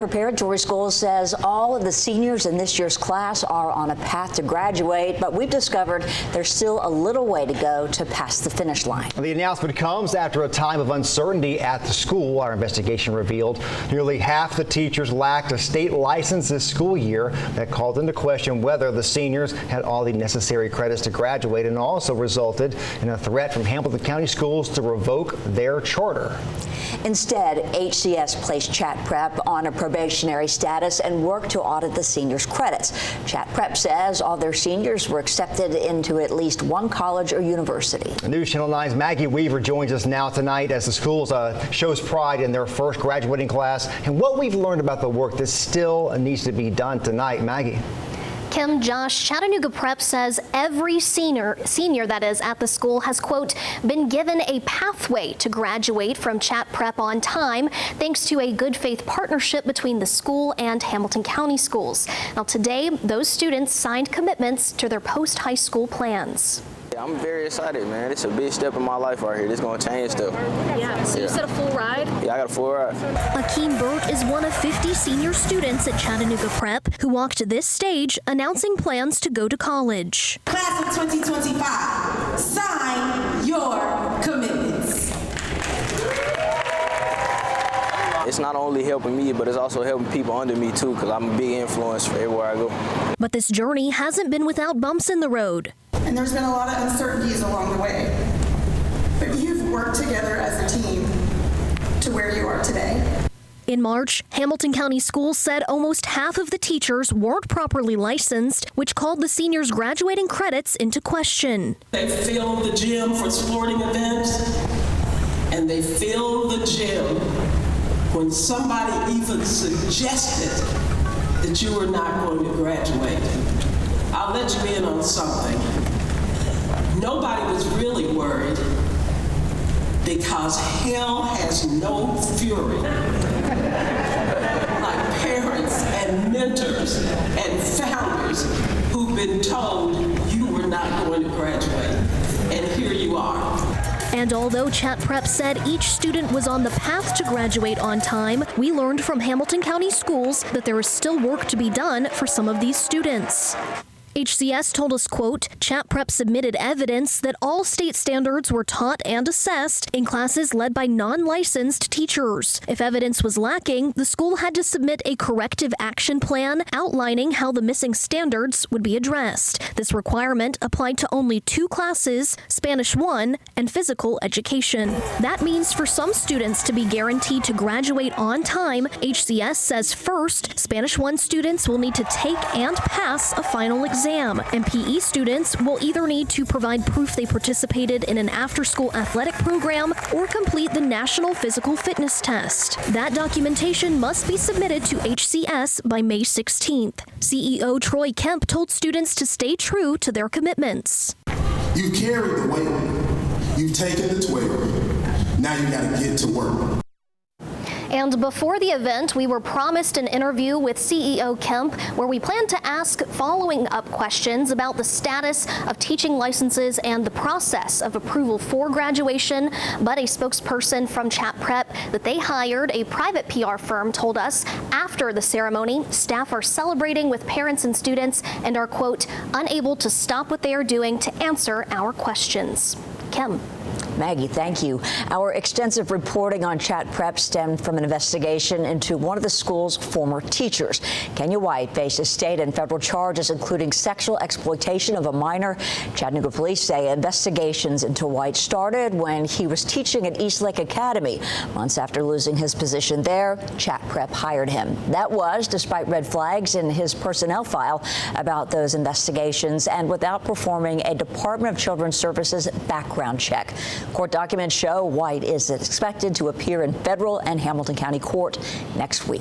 Preparatory School says all of the seniors in this year's class are on a path to graduate, but we've discovered there's still a little way to go to pass the finish line. The announcement comes after a time of uncertainty at the school. Our investigation revealed nearly half the teachers lacked a state license this school year. That called into question whether the seniors had all the necessary credits to graduate, and also resulted in a threat from Hamilton County Schools to revoke their charter. Instead, HCS placed Chat Prep on a probationary status and worked to audit the seniors' credits. Chat Prep says all their seniors were accepted into at least one college or university. News Channel 9's Maggie Weaver joins us now tonight as the schools shows pride in their first graduating class and what we've learned about the work that still needs to be done tonight. Maggie. Kim, Josh, Chattanooga Prep says every senior that is at the school has, quote, been given a pathway to graduate from Chat Prep on time thanks to a good faith partnership between the school and Hamilton County Schools. Now today, those students signed commitments to their post-high school plans. I'm very excited, man. It's a big step in my life right here. This is going to change stuff. Yeah, so you said a full ride? Yeah, I got a full ride. Akeem Burke is one of 50 senior students at Chattanooga Prep who walked this stage announcing plans to go to college. Class of 2025, sign your commitments. It's not only helping me, but it's also helping people under me too, because I'm a big influence for everywhere I go. But this journey hasn't been without bumps in the road. And there's been a lot of uncertainties along the way. But you've worked together as a team to where you are today. In March, Hamilton County Schools said almost half of the teachers weren't properly licensed, which called the seniors' graduating credits into question. They filled the gym for sporting events, and they filled the gym when somebody even suggested that you were not going to graduate. I'll let you in on something. Nobody was really worried because hell has no fury like parents and mentors and founders who've been told you were not going to graduate, and here you are. And although Chat Prep said each student was on the path to graduate on time, we learned from Hamilton County Schools that there is still work to be done for some of these students. HCS told us, quote, Chat Prep submitted evidence that all state standards were taught and assessed in classes led by non-licensed teachers. If evidence was lacking, the school had to submit a corrective action plan outlining how the missing standards would be addressed. This requirement applied to only 2 classes, Spanish 1 and physical education. That means for some students to be guaranteed to graduate on time, HCS says first, Spanish 1 students will need to take and pass a final exam. And PE students will either need to provide proof they participated in an after-school athletic program or complete the National Physical Fitness Test. That documentation must be submitted to HCS by May 16th. CEO Troy Kemp told students to stay true to their commitments. You've carried the weight. You've taken the 12. Now you got to get to work. And before the event, we were promised an interview with CEO Kemp, where we plan to ask following up questions about the status of teaching licenses and the process of approval for graduation. But a spokesperson from Chat Prep that they hired, a private PR firm, told us after the ceremony, staff are celebrating with parents and students and are, quote, unable to stop what they are doing to answer our questions. Kim. Maggie, thank you. Our extensive reporting on Chat Prep stemmed from an investigation into one of the school's former teachers. Kenya White faces state and federal charges, including sexual exploitation of a minor. Chattanooga police say investigations into White started when he was teaching at Eastlake Academy. Months after losing his position there, Chat Prep hired him. That was despite red flags in his personnel file about those investigations and without performing a Department of Children's Services background check. Court documents show White is expected to appear in federal and Hamilton County court next week.